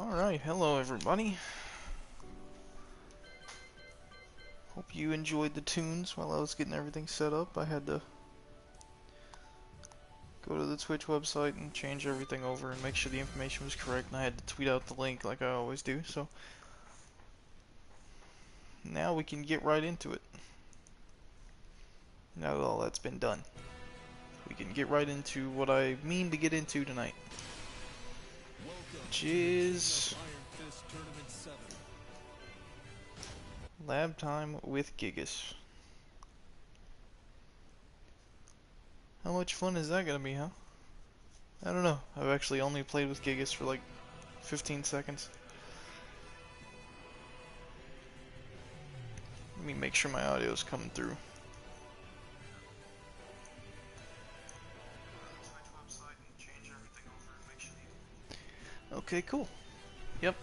Alright, hello everybody. Hope you enjoyed the tunes while I was getting everything set up. I had to go to the Twitch website and change everything over and make sure the information was correct, and I had to tweet out the link like I always do, so now we can get right into it. Now that all that's been done, we can get right into what I mean to get into tonight, which is lab time with Gigas. How much fun is that gonna be, huh? I don't know. I've actually only played with Gigas for like 15 seconds. Let me make sure my audio is coming through. Okay, cool. Yep.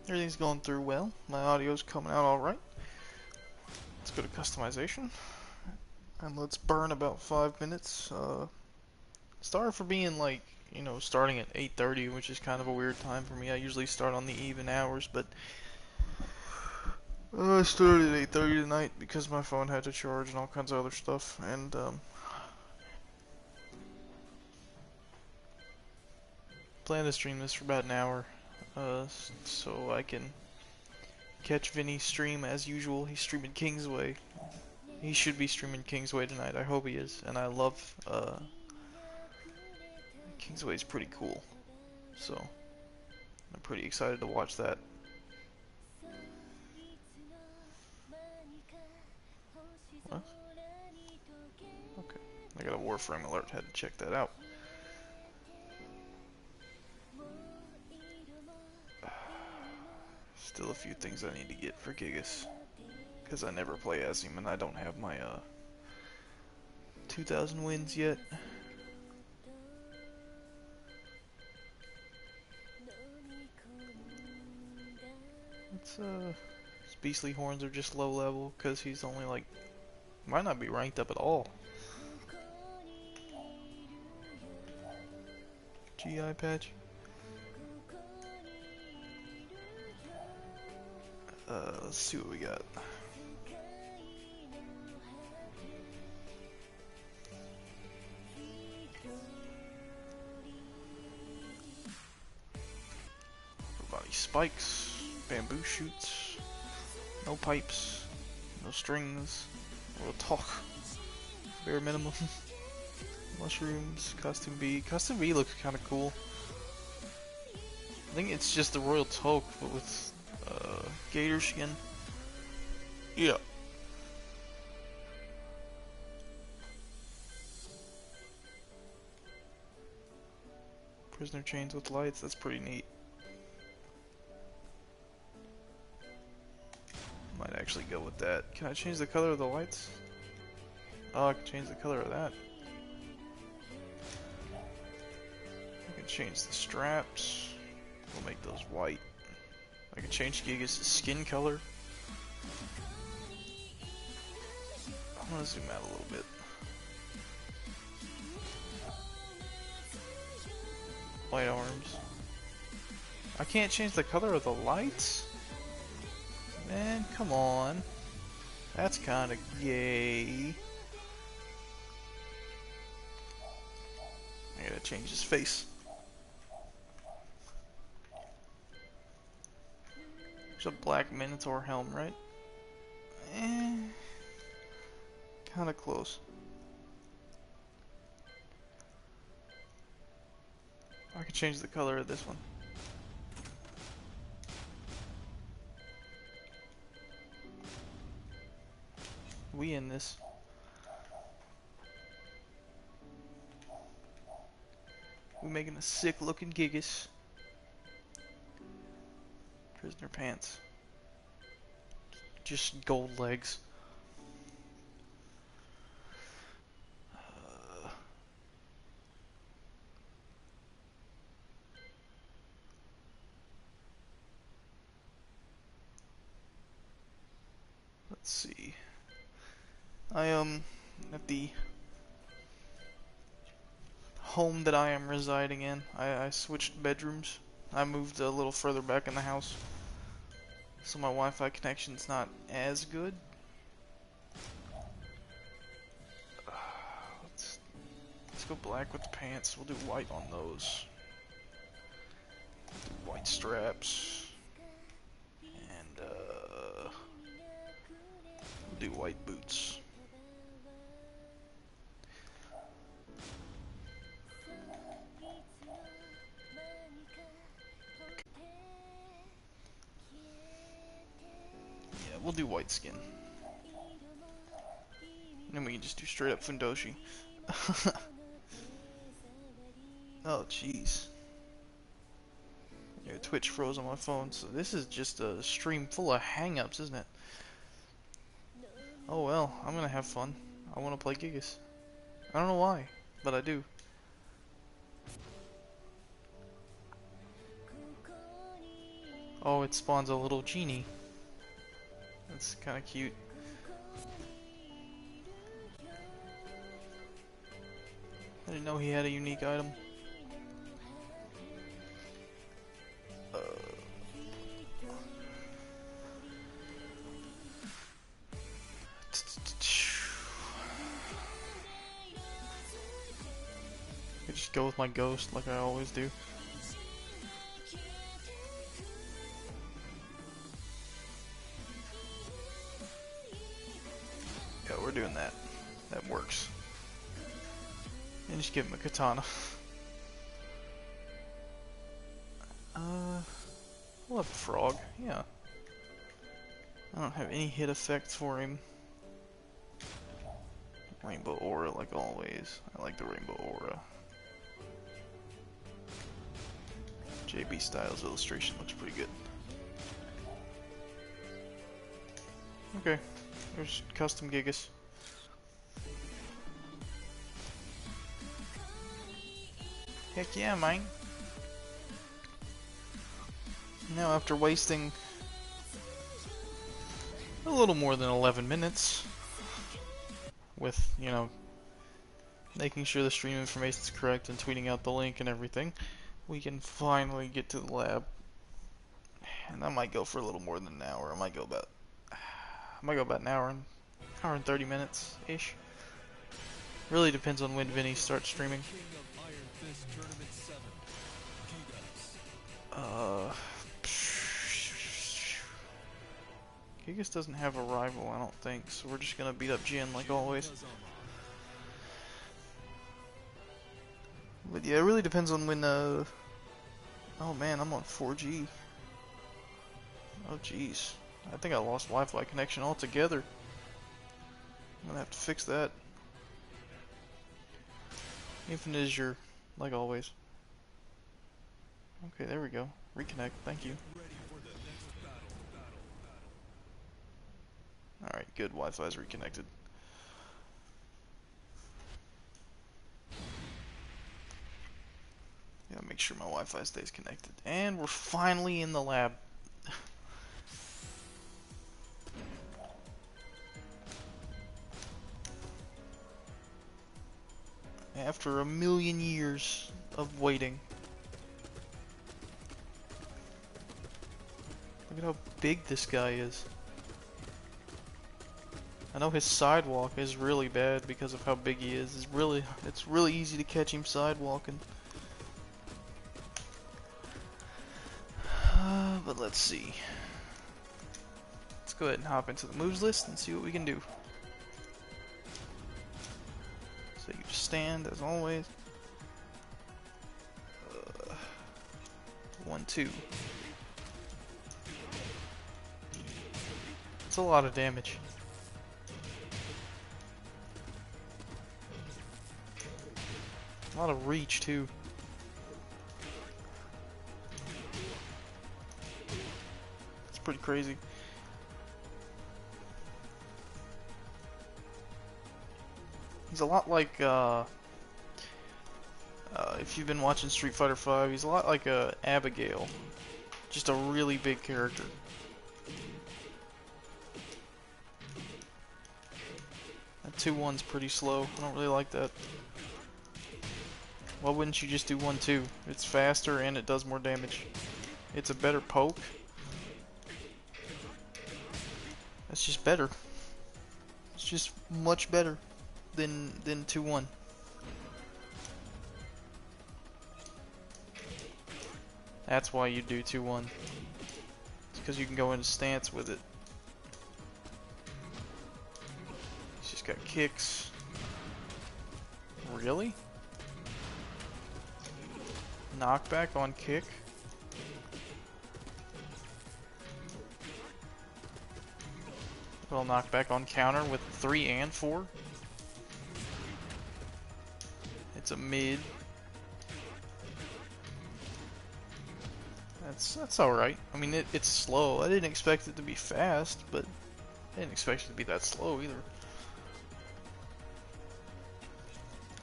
Everything's going through well. My audio's coming out alright. Let's go to customization. And let's burn about 5 minutes. Sorry for being like, starting at 8:30, which is kind of a weird time for me. I usually start on the even hours, but I started at 8:30 tonight because my phone had to charge and all kinds of other stuff. And plan to stream this for about an hour, so I can catch Vinny's stream as usual. He's streaming Kingsway. He should be streaming Kingsway tonight. I hope he is. And I love, Kingsway's pretty cool. So, I'm pretty excited to watch that. What? Okay. I got a Warframe alert. Had to check that out. Still a few things I need to get for Gigas, because I never play as him and I don't have my 2,000 wins yet. His beastly horns are just low level because he's only like, might not be ranked up at all. GI patch. Let's see what we got. Body spikes, bamboo shoots, no pipes, no strings, no talk, bare minimum. Mushrooms, costume B. Costume B looks kind of cool. I think it's just the royal toque, but with gator skin. Yeah. Prisoner chains with lights, that's pretty neat. Might actually go with that. Can I change the color of the lights? Oh, I can change the color of that. I can change the straps. We'll make those white. I can change Gigas' skin color. I'm gonna zoom out a little bit. White arms. I can't change the color of the lights? Man, come on. That's kinda gay. I gotta change his face. There's a black Minotaur helm, right? Kinda close. I could change the color of this one. We in this. We making a sick looking Gigas. Prisoner pants. Just gold legs. Let's see. I at the home that I am residing in. I switched bedrooms. I moved a little further back in the house, so my Wi-Fi connection's not as good. Let's go black with the pants. We'll do white on those. Do white straps. And we'll do white boots. Yeah, we'll do white skin. And then we can just do straight up Fundoshi. Oh, jeez. Yeah, Twitch froze on my phone, so this is just a stream full of hang-ups, isn't it? Oh well, I'm gonna have fun. I wanna play Gigas. I don't know why, but I do. Oh, it spawns a little genie. That's kinda cute. I didn't know he had a unique item. I just go with my ghost like I always do. Yeah, we're doing that. That works. And just give him a katana. We'll have a frog, yeah. I don't have any hit effects for him. Rainbow aura like always. I like the rainbow aura. JB Styles illustration looks pretty good. Okay, there's custom Gigas. Heck yeah, man. Now after wasting a little more than 11 minutes with, you know, making sure the stream information is correct and tweeting out the link and everything, we can finally get to the lab. And I might go for a little more than an hour. I might go about an hour and 30 minutes ish. Really depends on when Vinny starts streaming. Gigas doesn't have a rival, I don't think, so we're just gonna beat up Jin like always. But yeah, it really depends on when, oh man, I'm on 4G. Oh jeez. I think I lost Wi-Fi connection altogether. I'm gonna have to fix that. Infinite is your, like always. Okay, there we go. Reconnect, thank you. Alright, good, Wi-Fi's reconnected. Gotta make sure my Wi-Fi stays connected. And we're finally in the lab. After a million years of waiting. Look at how big this guy is. I know his sidewalk is really bad because of how big he is. It's really easy to catch him sidewalking. But let's see. Let's go ahead and hop into the moves list and see what we can do. So you just stand as always. 1, 2. It's a lot of damage. A lot of reach too. It's pretty crazy. He's a lot like, if you've been watching Street Fighter V, he's a lot like Abigail. Just a really big character. That 2-1's pretty slow. I don't really like that. Why wouldn't you just do 1-2? It's faster and it does more damage. It's a better poke. That's just better. It's just much better than 2-1. That's why you do 2-1. It's because you can go into stance with it. He's just got kicks. Really? Knockback on kick? Well, knockback on counter with 3 and 4. It's a mid. That's alright. I mean, it's slow. I didn't expect it to be fast, but I didn't expect it to be that slow either.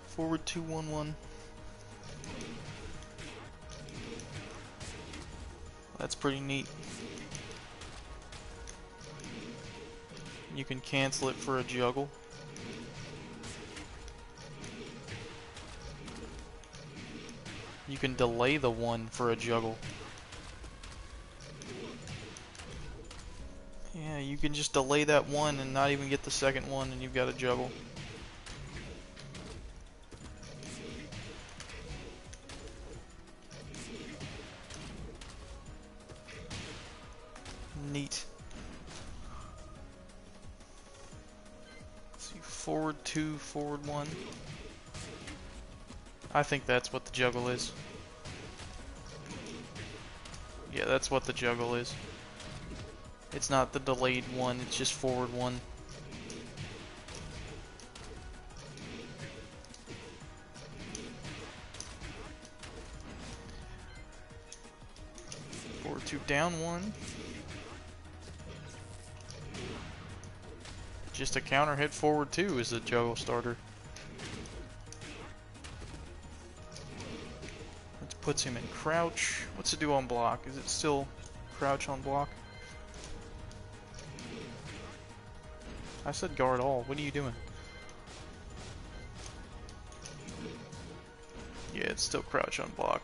Forward 2-1-1. That's pretty neat. You can cancel it for a juggle. You can delay the 1 for a juggle. Yeah, you can just delay that 1 and not even get the second one, and you've got a juggle. Neat. Let's see, forward 2, forward 1. I think that's what the juggle is. Yeah, that's what the juggle is. It's not the delayed 1, it's just forward 1. Forward 2, down 1. Just a counter hit forward 2 is a juggle starter. That puts him in crouch. What's it do on block? Is it still crouch on block? I said guard all. What are you doing? Yeah, it's still crouch on block.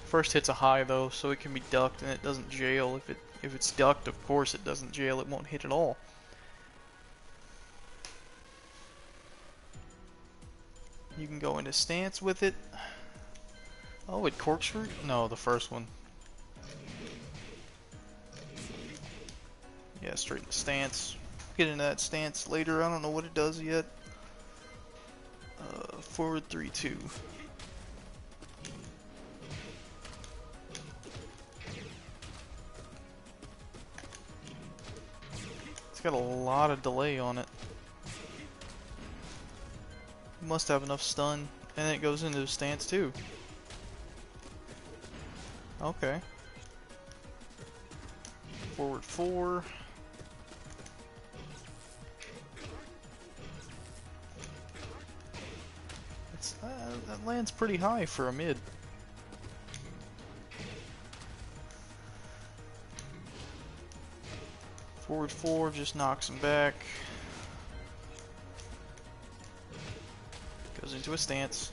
First hit's a high though, so it can be ducked and it doesn't jail. If it's ducked, of course it doesn't jail. It won't hit at all. You can go into stance with it. Oh, it corkscrew? No, the first one. Yeah, straight into stance. Get into that stance later. I don't know what it does yet. Forward 3-2. It's got a lot of delay on it. You must have enough stun, and it goes into stance too. Okay. Forward 4. That lands pretty high for a mid. Forward 4 just knocks him back. Goes into a stance.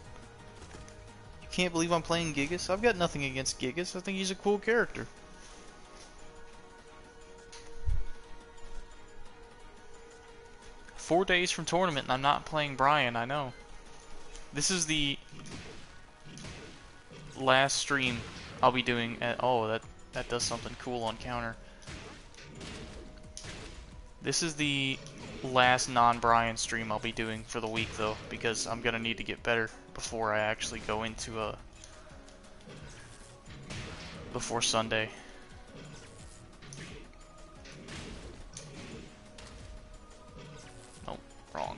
You can't believe I'm playing Gigas? I've got nothing against Gigas. I think he's a cool character. Four days from tournament and I'm not playing Brian, I know. This is the last stream I'll be doing at... Oh, that does something cool on counter. This is the last non-Brian stream I'll be doing for the week, though, because I'm gonna need to get better before I actually go into before Sunday. Nope, wrong.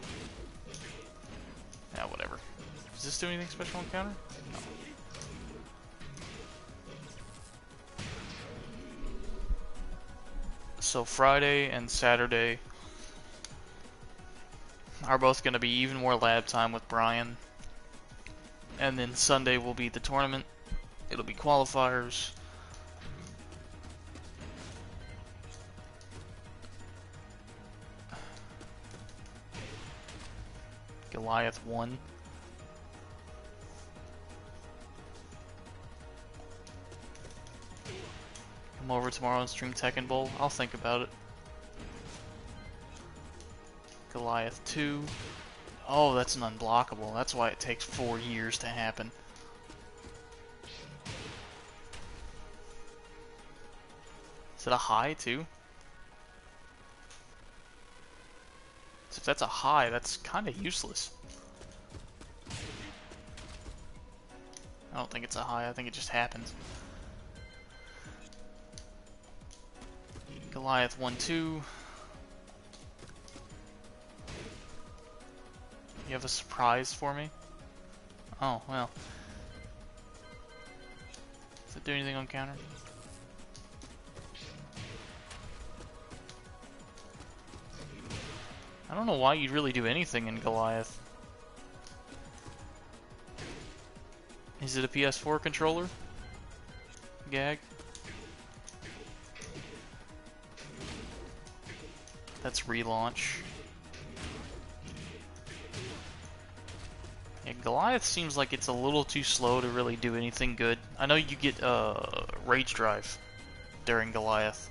Yeah, whatever. Does this do anything special on counter? No. So Friday and Saturday are both going to be even more lab time with Brian. And then Sunday will be the tournament. It'll be qualifiers. Goliath won. Come over tomorrow and stream Tekken Bowl. I'll think about it. Goliath 2. Oh, that's an unblockable. That's why it takes 4 years to happen. Is it a high too? So if that's a high, that's kind of useless. I don't think it's a high, I think it just happens. Goliath 1-2. You have a surprise for me? Oh, well. Does it do anything on counter? I don't know why you'd really do anything in Goliath. Is it a PS4 controller? Gag? That's relaunch. Yeah, Goliath seems like it's a little too slow to really do anything good. I know you get Rage Drive during Goliath.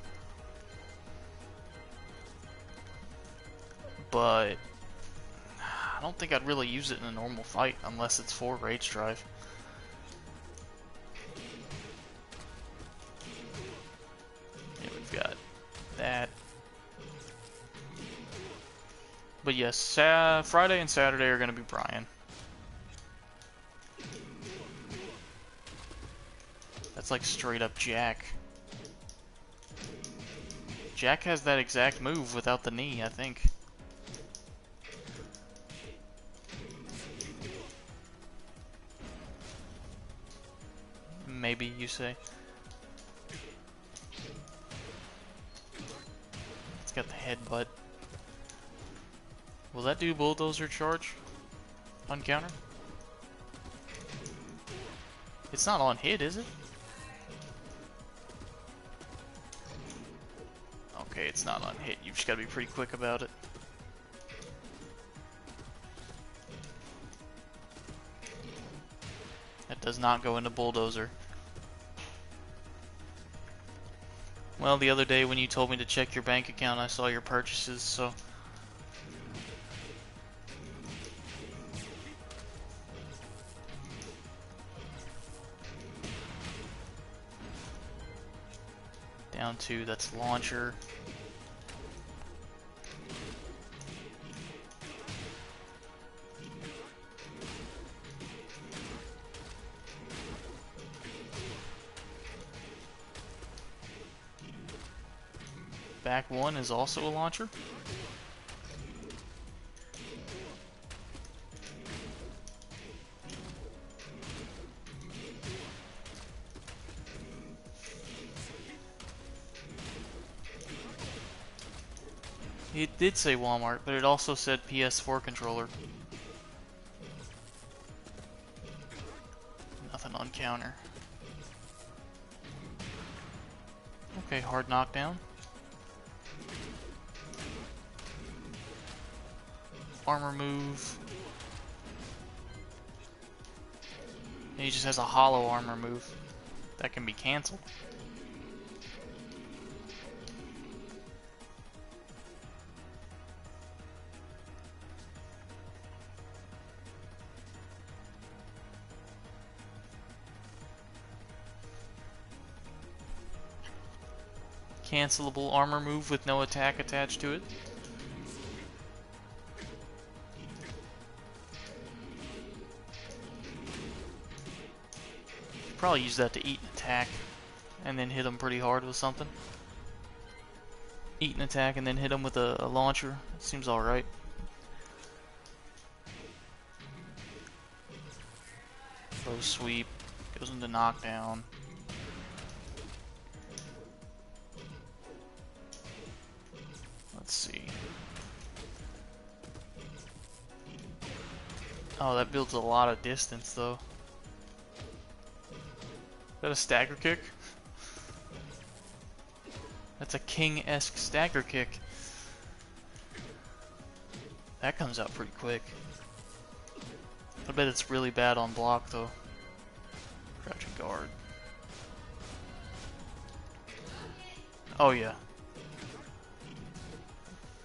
But I don't think I'd really use it in a normal fight unless it's for Rage Drive. Yeah, we've got that. But yes, Friday and Saturday are going to be Brian. That's like straight up Jack. Jack has that exact move without the knee, I think. Maybe, you say. It's got the headbutt. Will that do bulldozer charge on counter? It's not on hit, is it? Okay, it's not on hit. You've just got to be pretty quick about it. That does not go into bulldozer. Well, the other day when you told me to check your bank account, I saw your purchases, so... Down 2, that's launcher. Back 1 is also a launcher. It did say Walmart, but it also said PS4 controller. Nothing on counter. Okay, hard knockdown. Armor move. And he just has a hollow armor move that can be cancelled. Cancelable armor move with no attack attached to it. Probably use that to eat an attack and then hit him pretty hard with something. Eat an attack and then hit him with a launcher. Seems alright. Low sweep. Goes into knockdown. Let's see. Oh, that builds a lot of distance though. Is that a stagger kick? That's a king-esque stagger kick. That comes out pretty quick. I bet it's really bad on block though. Crouching guard. Oh yeah.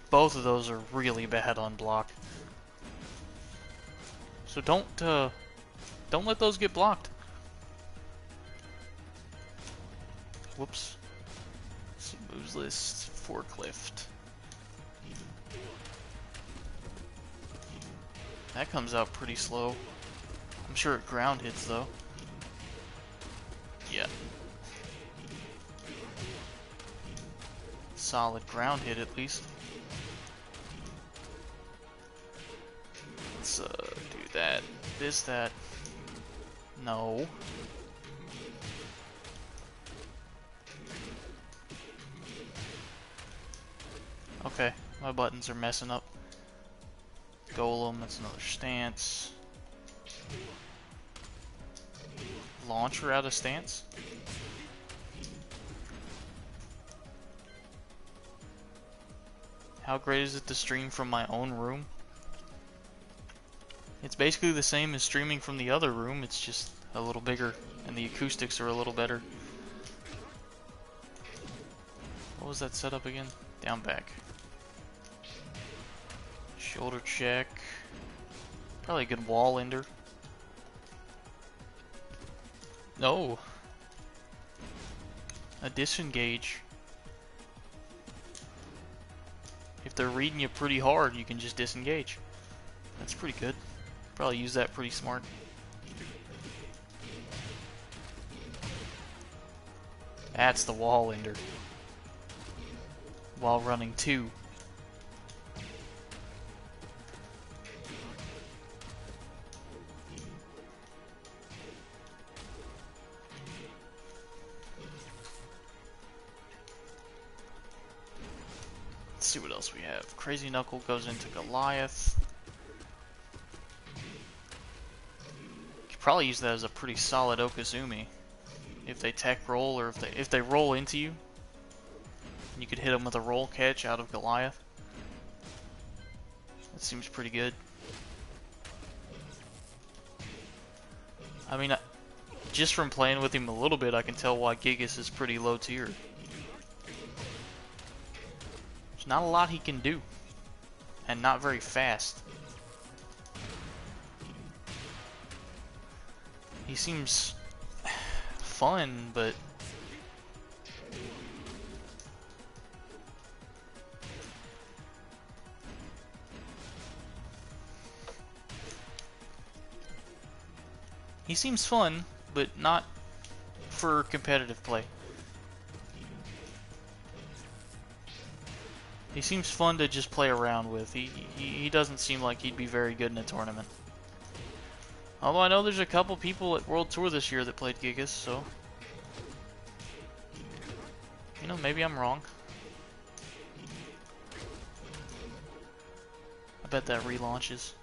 Both of those are really bad on block. So don't let those get blocked. Whoops. So moves list, forklift. That comes out pretty slow. I'm sure it ground hits though. Yeah. Solid ground hit at least. Let's do that. This, that. No. Okay, my buttons are messing up. Golem, that's another stance. Launcher out of stance? How great is it to stream from my own room? It's basically the same as streaming from the other room, it's just a little bigger, and the acoustics are a little better. What was that setup again? Down back. Shoulder check. Probably a good wall ender. No. A disengage. If they're reading you pretty hard, you can just disengage. That's pretty good. Probably use that pretty smart. That's the wall ender. While running 2. Let's see what else we have. Crazy Knuckle goes into Goliath. Could probably use that as a pretty solid Okazumi. If they tech roll, or if they roll into you, you could hit them with a roll catch out of Goliath. That seems pretty good. I mean, just from playing with him a little bit, I can tell why Gigas is pretty low tier. There's not a lot he can do, and not very fast. He seems fun, but not for competitive play. He seems fun to just play around with. He doesn't seem like he'd be very good in a tournament. Although I know there's a couple people at World Tour this year that played Gigas, so you know, maybe I'm wrong. I bet that relaunches.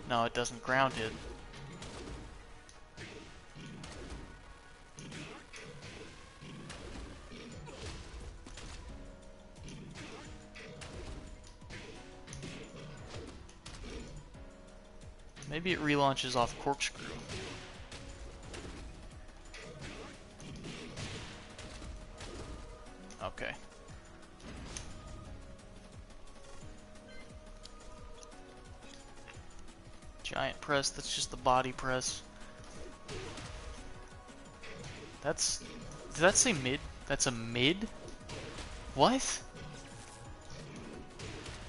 No, it doesn't ground hit. Maybe it relaunches off corkscrew. Okay. Giant press, that's just the body press. Did that say mid? That's a mid? What?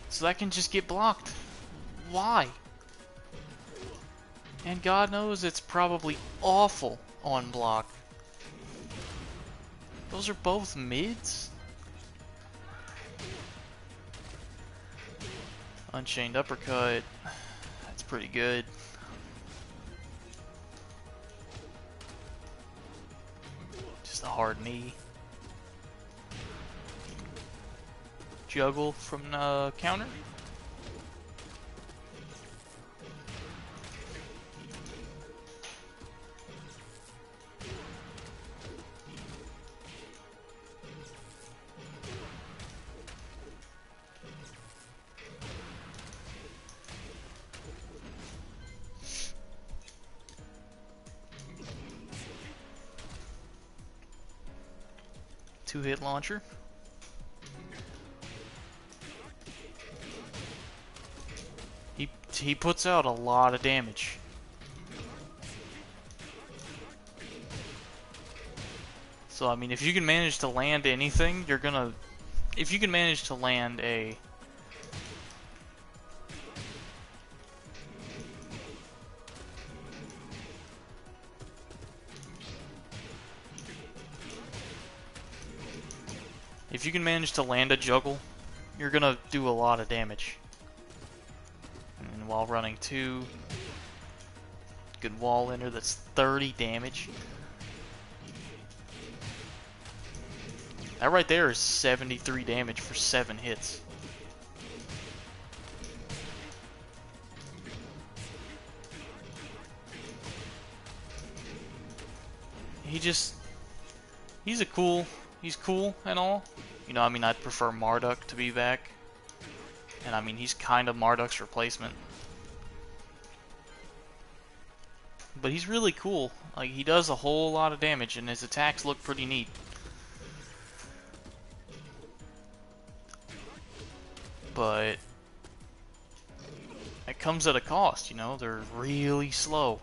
So that can just get blocked. Why? And God knows it's probably awful on block. Those are both mids? Unchained uppercut. That's pretty good. Just a hard knee. Juggle from the counter. 2-hit launcher. He puts out a lot of damage. So I mean, if you can manage to land anything, you're gonna... If you can manage to land a... If you can manage to land a juggle, you're gonna do a lot of damage. And while running 2, good wall enter, that's 30 damage. That right there is 73 damage for 7 hits. He's cool and all. You know, I mean, I'd prefer Marduk to be back. And I mean, he's kind of Marduk's replacement. But he's really cool. Like, he does a whole lot of damage, and his attacks look pretty neat. But it comes at a cost, you know? They're really slow.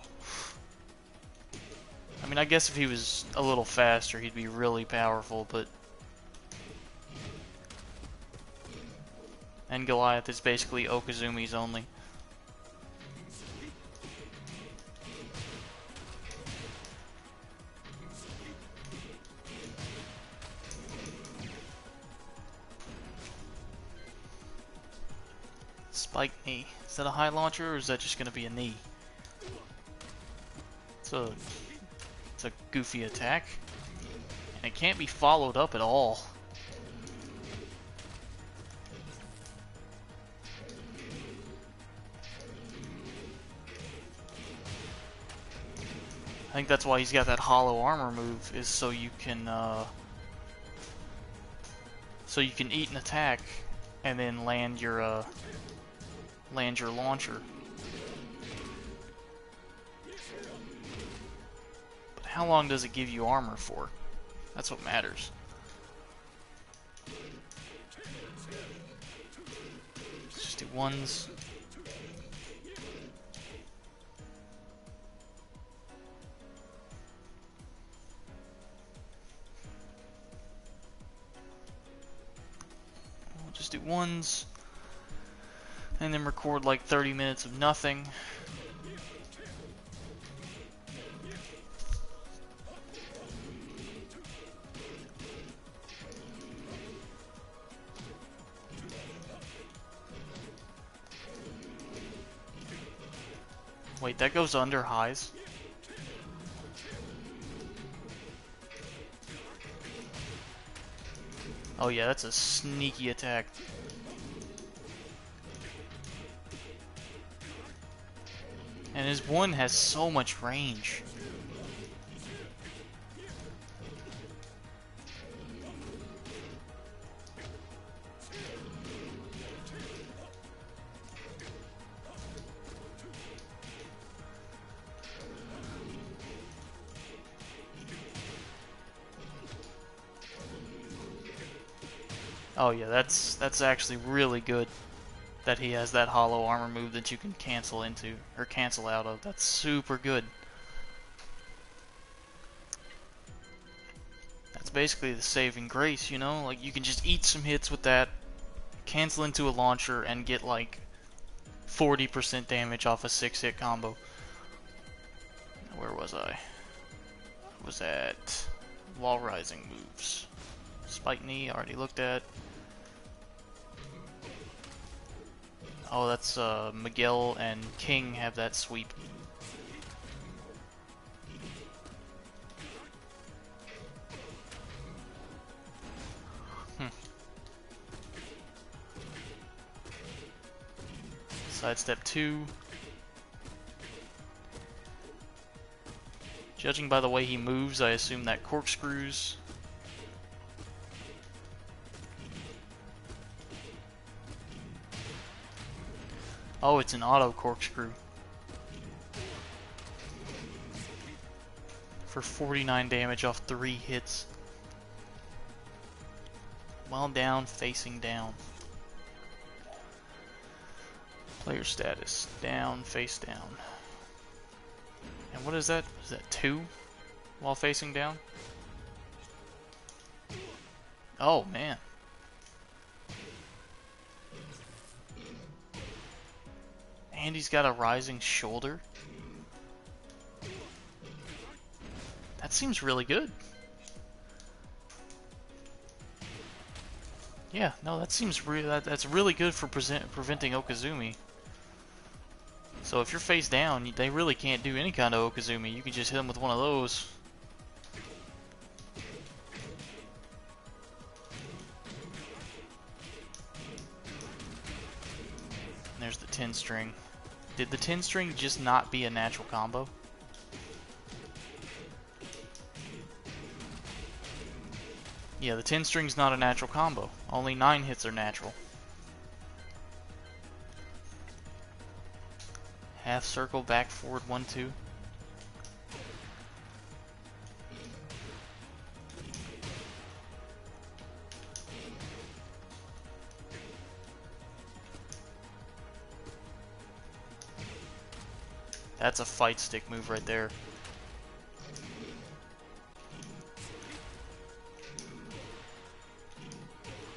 I mean, I guess if he was a little faster, he'd be really powerful, but... And Goliath is basically Okazumi's only. Spike knee. Is that a high launcher, or is that just going to be a knee? It's a goofy attack. And it can't be followed up at all. I think that's why he's got that hollow armor move, is so you can eat an attack and then land your launcher. But how long does it give you armor for? That's what matters. Let's just do ones. Just do ones, and then record like 30 minutes of nothing. Wait, that goes under highs? Oh yeah, that's a sneaky attack. And his one has so much range. Oh yeah, that's actually really good that he has that hollow armor move that you can cancel into, or cancel out of. That's super good. That's basically the saving grace, you know? Like, you can just eat some hits with that, cancel into a launcher, and get like 40% damage off a 6-hit combo. Where was I? I was at wall rising moves. Spike knee, already looked at. Oh, that's Miguel and King have that sweep. Sidestep 2. Judging by the way he moves, I assume that corkscrews. Oh, it's an auto corkscrew. For 49 damage off 3 hits. While down, facing down. Player status. Down, face down. And what is that? Is that 2? While facing down? Oh, man. And he's got a rising shoulder. That seems really good. Yeah, no, that seems that's really good for preventing Okazumi. So if you're face down, they really can't do any kind of Okazumi. You can just hit them with one of those. And there's the 10 string. Did the 10 string just not be a natural combo? Yeah, the 10 string's not a natural combo. Only 9 hits are natural. Half circle, back, forward, 1, 2. That's a fight stick move right there.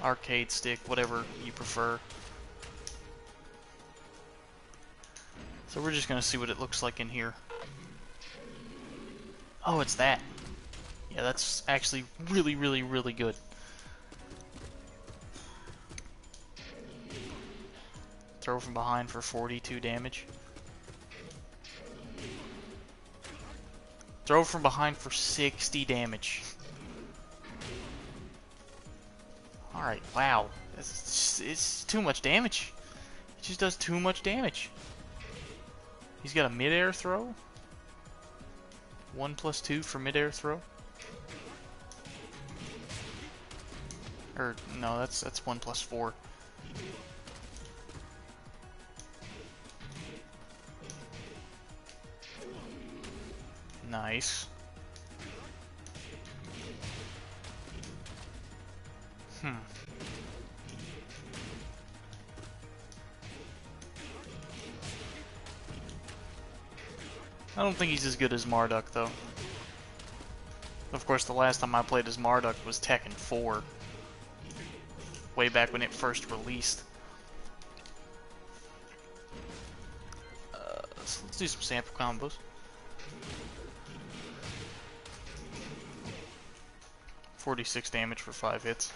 Arcade stick, whatever you prefer. So we're just gonna see what it looks like in here. Oh, it's that. Yeah, that's actually really, really, really good. Throw from behind for 42 damage. Throw from behind for 60 damage. Alright, wow. It's too much damage. It just does too much damage. He's got a mid-air throw. 1+2 for mid-air throw. Or, no, that's 1+4. Nice. I don't think he's as good as Marduk, though. Of course, the last time I played as Marduk was Tekken 4. Way back when it first released. So let's do some sample combos. .46 damage for 5 hits.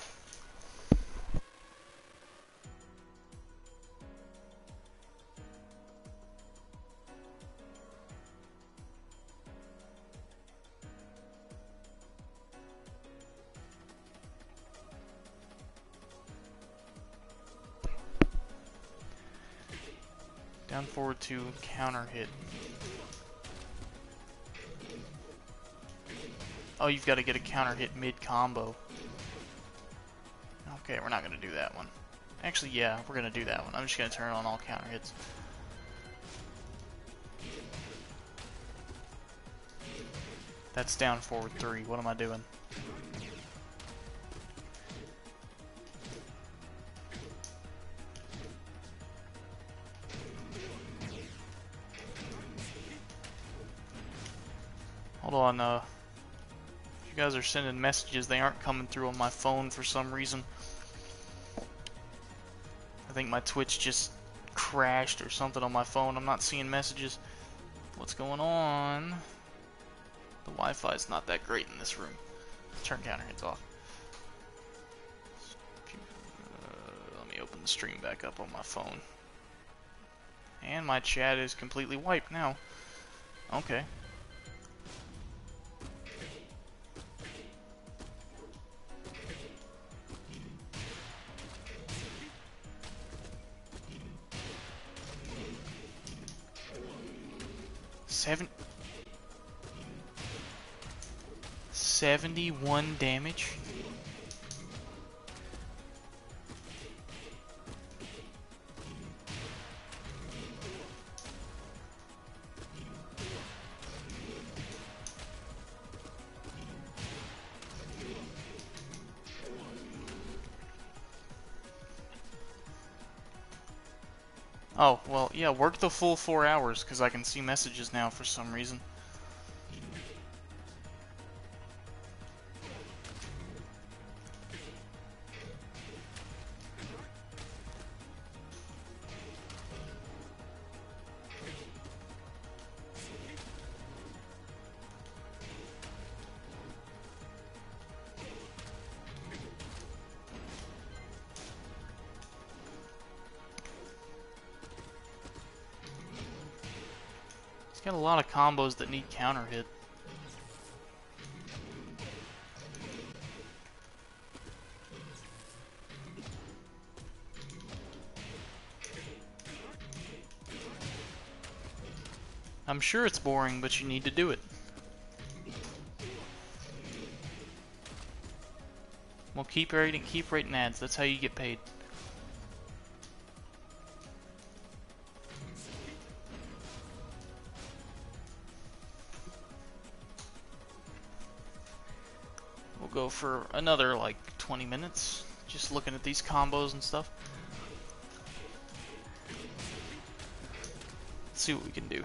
Down forward to counter hit. Oh, you've got to get a counter hit mid combo. Okay, we're not going to do that one. Actually, yeah, we're going to do that one. I'm just going to turn on all counter hits. That's down forward 3. What am I doing? Hold on, if you guys are sending messages, they aren't coming through on my phone for some reason. I think my Twitch just crashed or something on my phone. I'm not seeing messages. What's going on? The Wi-Fi's not that great in this room. Turn counter hits off. Let me open the stream back up on my phone. And my chat is completely wiped now. Okay. Seven... 71 damage. Oh, well, yeah, work the full 4 hours, because I can see messages now for some reason. He's got a lot of combos that need counter hit. I'm sure it's boring, but you need to do it. Well, keep rating ads. That's how you get paid. We'll go for another, like, 20 minutes. Just looking at these combos and stuff. Let's see what we can do.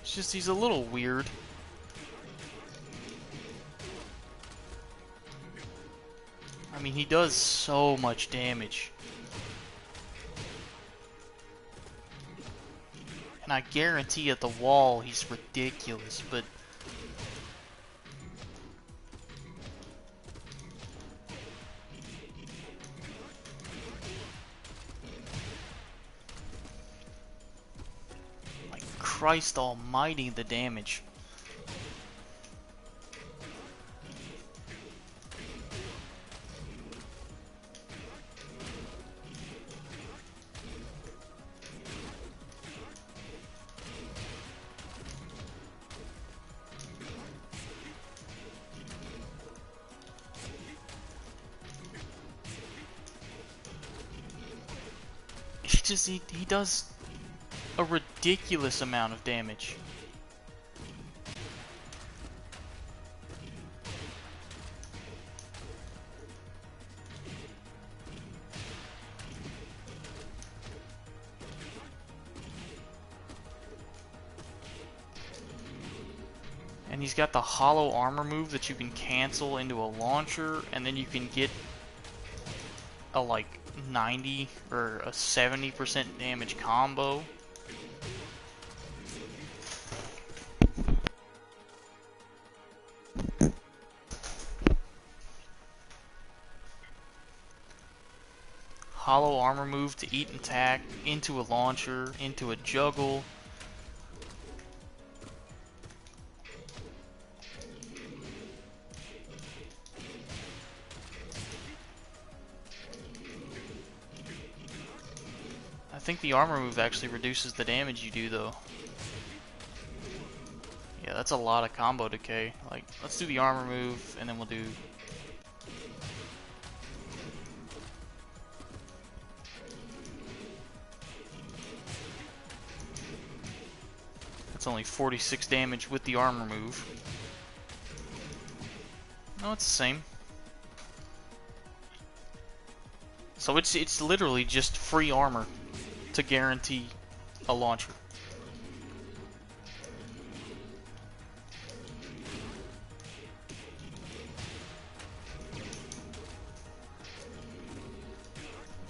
It's just he's a little weird. I mean, he does so much damage. And I guarantee at the wall he's ridiculous, but... Christ almighty, the damage. He does a ridiculous amount of damage. And he's got the hollow armor move that you can cancel into a launcher, and then you can get a like 90 or a 70% damage combo. Hollow armor move to eat and attack into a launcher, into a juggle. I think the armor move actually reduces the damage you do though. Yeah, that's a lot of combo decay. Like, let's do the armor move and then we'll do... That's only 46 damage with the armor move. No, it's the same. So it's literally just free armor to guarantee a launcher.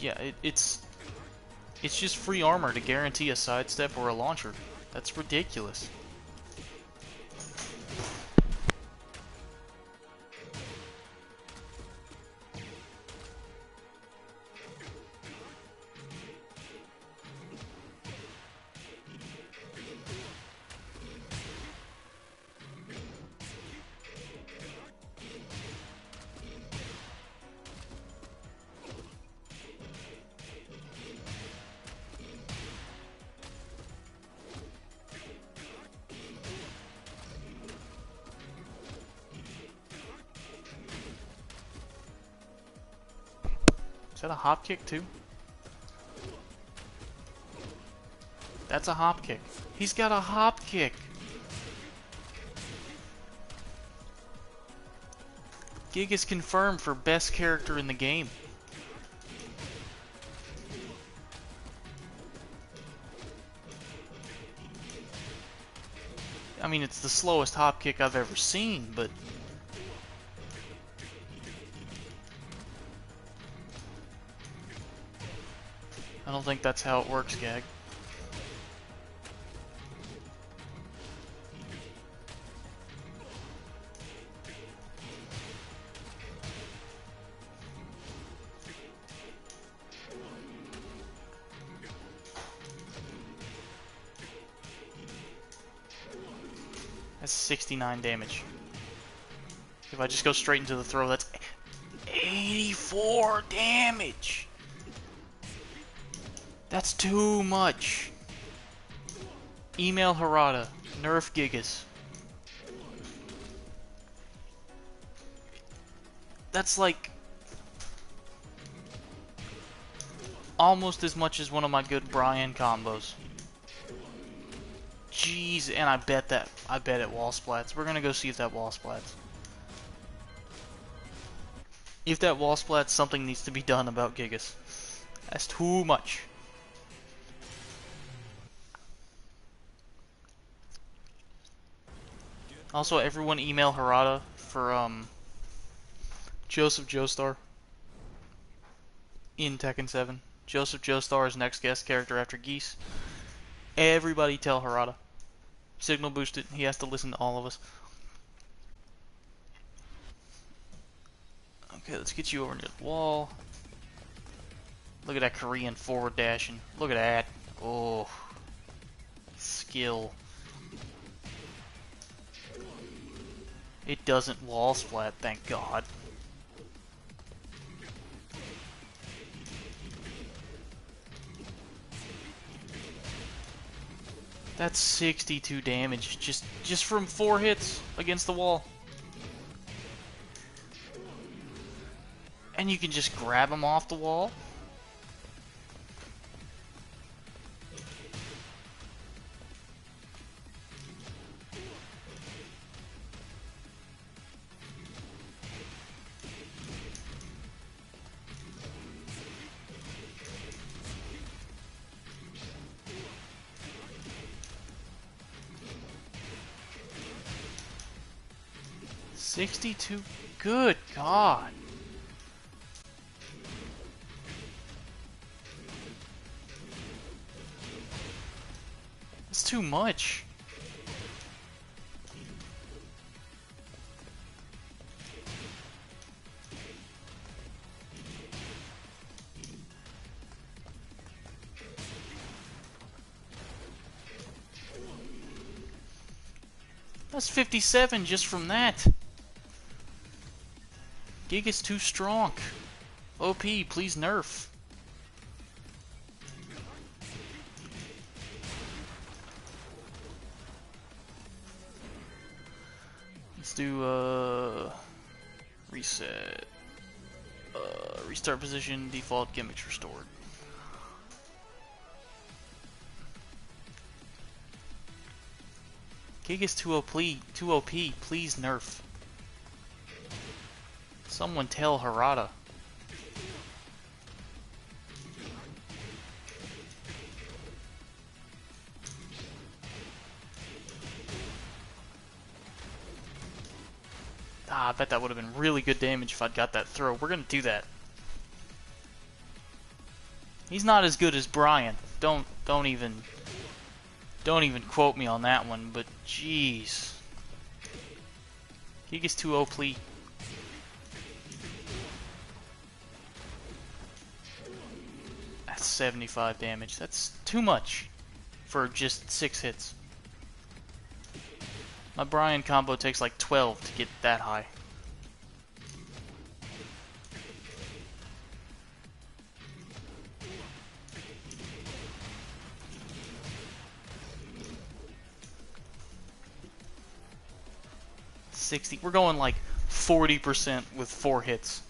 Yeah, it's just free armor to guarantee a sidestep or a launcher. That's ridiculous. Is that a hop kick too? That's a hop kick. He's got a hop kick. Gigas confirmed for best character in the game. I mean, it's the slowest hop kick I've ever seen, but... I don't think that's how it works, Gag. That's 69 damage. If I just go straight into the throw, that's 84 damage! That's too much. Email Harada. Nerf Gigas. That's like almost as much as one of my good Brian combos. Jeez, and I bet it wall splats. We're gonna go see if that wall splats. If that wall splats, something needs to be done about Gigas. That's too much. Also, everyone email Harada for Joseph Joestar in Tekken 7. Joseph Joestar is next guest character after Geese. Everybody tell Harada. Signal boosted. He has to listen to all of us. Okay, let's get you over near the wall. Look at that Korean forward dashing. Look at that. Oh. Skill. It doesn't wall splat, thank God. That's 62 damage just from 4 hits against the wall. And you can just grab him off the wall. $62. Good God. That's too much. That's 57 just from that. Giga's too strong. OP, please nerf. Let's do reset. Restart position, default gimmicks restored. Giga's too OP, please nerf. Someone tell Harada. Ah, I bet that would have been really good damage if I'd got that throw. We're gonna do that. He's not as good as Brian. Don't even quote me on that one, but jeez. Giga's too OP. That's 75 damage. That's too much for just 6 hits. My Brian combo takes like 12 to get that high. We're going like 40% with 4 hits.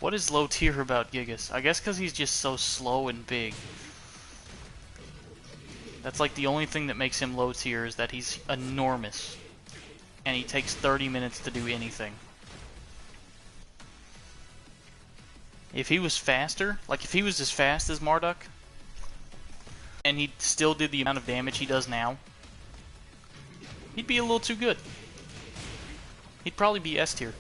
What is low tier about Gigas? I guess because he's just so slow and big. That's like the only thing that makes him low tier is that he's enormous. And he takes 30 minutes to do anything. If he was faster, like if he was as fast as Marduk, and he still did the amount of damage he does now, he'd be a little too good. He'd probably be S tier.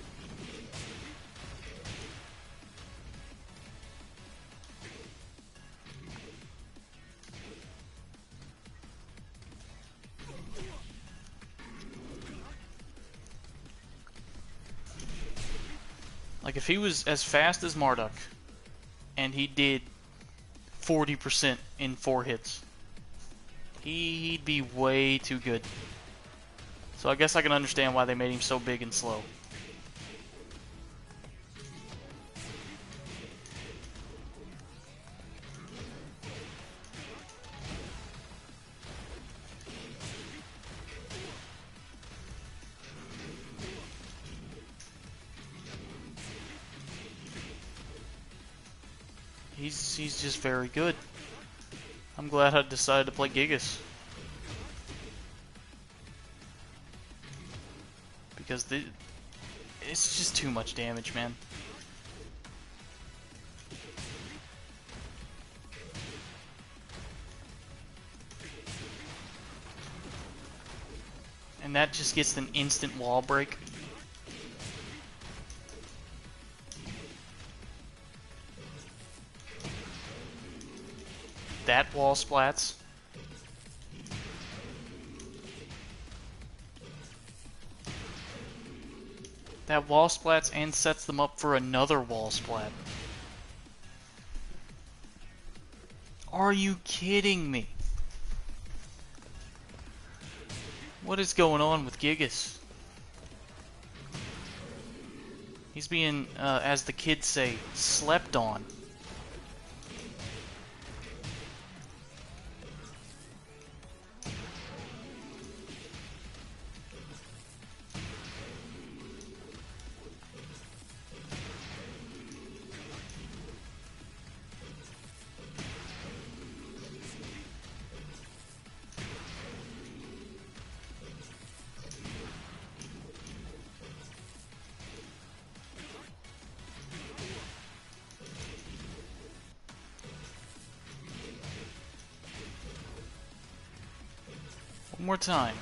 Like if he was as fast as Marduk, and he did 40% in 4 hits, he'd be way too good. So I guess I can understand why they made him so big and slow. He's just very good. I'm glad I decided to play Gigas. Because it's just too much damage, man. And that just gets an instant wall break. That wall splats. That wall splats and sets them up for another wall splat. Are you kidding me? What is going on with Gigas? He's being, as the kids say, slept on. One more time.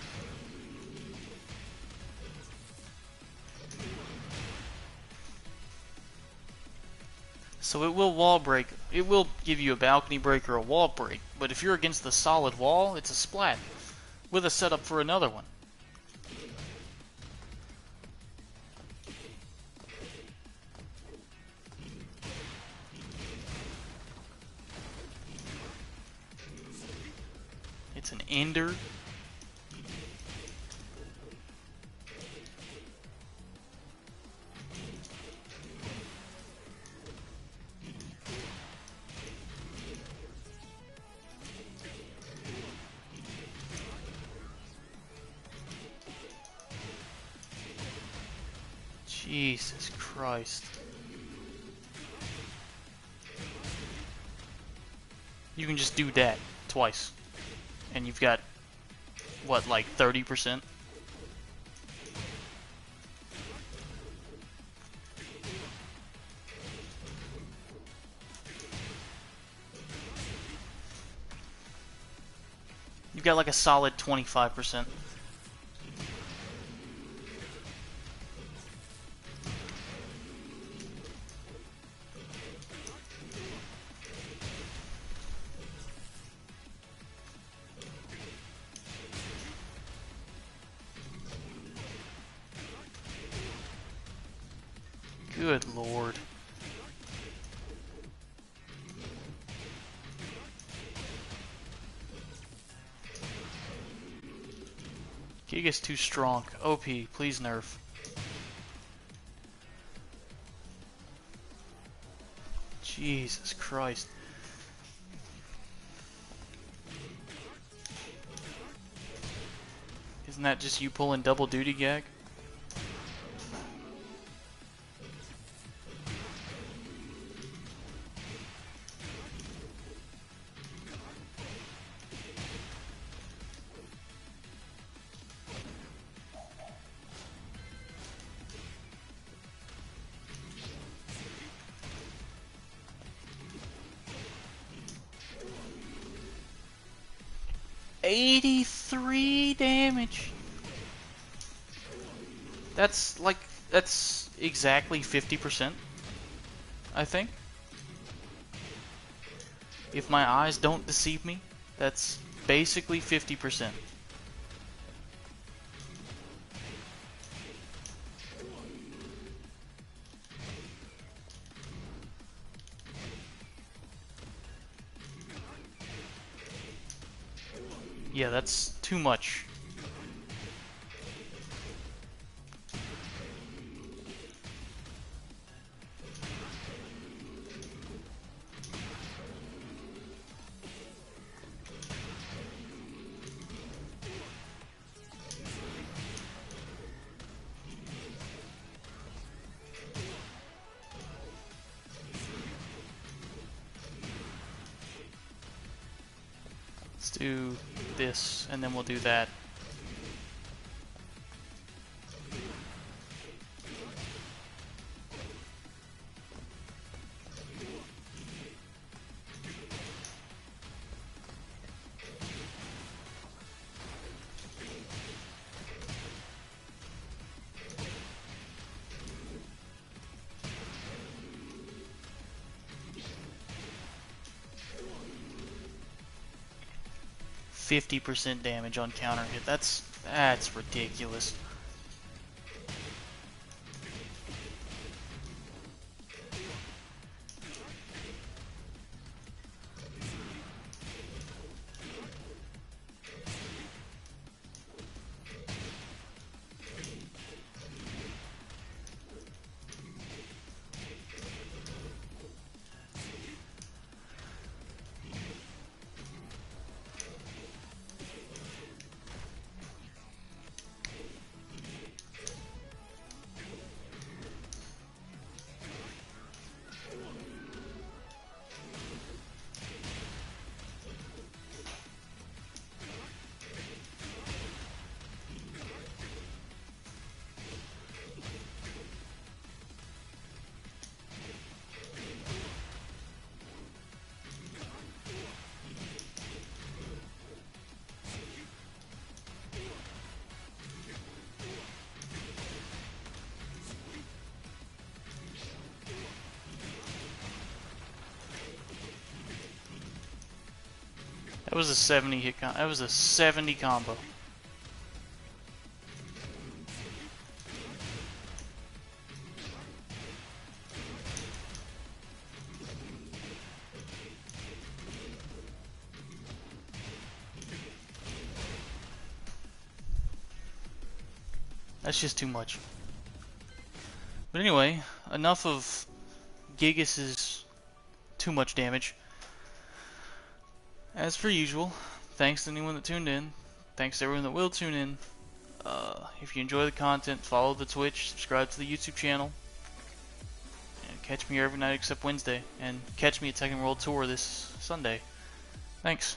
So it will wall break. It will give you a balcony break or a wall break. But if you're against the solid wall, it's a splat. With a setup for another one. It's an ender. Jesus Christ. You can just do that twice. And you've got, what, like 30%? You've got like a solid 25%. Good lord. Giga's too strong. OP, please nerf. Jesus Christ. Isn't that just you pulling double duty, Gag? 83 damage. That's like, that's exactly 50%, I think. If my eyes don't deceive me, that's basically 50%. Yeah, that's too much. Let's do this, and then we'll do that. %50 damage on counter hit. That's ridiculous. That was a 70 hit that was a 70 combo. That's just too much. But anyway, enough of Gigas' too much damage. As per usual, thanks to anyone that tuned in. Thanks to everyone that will tune in. If you enjoy the content, follow the Twitch, subscribe to the YouTube channel, and catch me every night except Wednesday. And catch me at Tekken World Tour this Sunday. Thanks.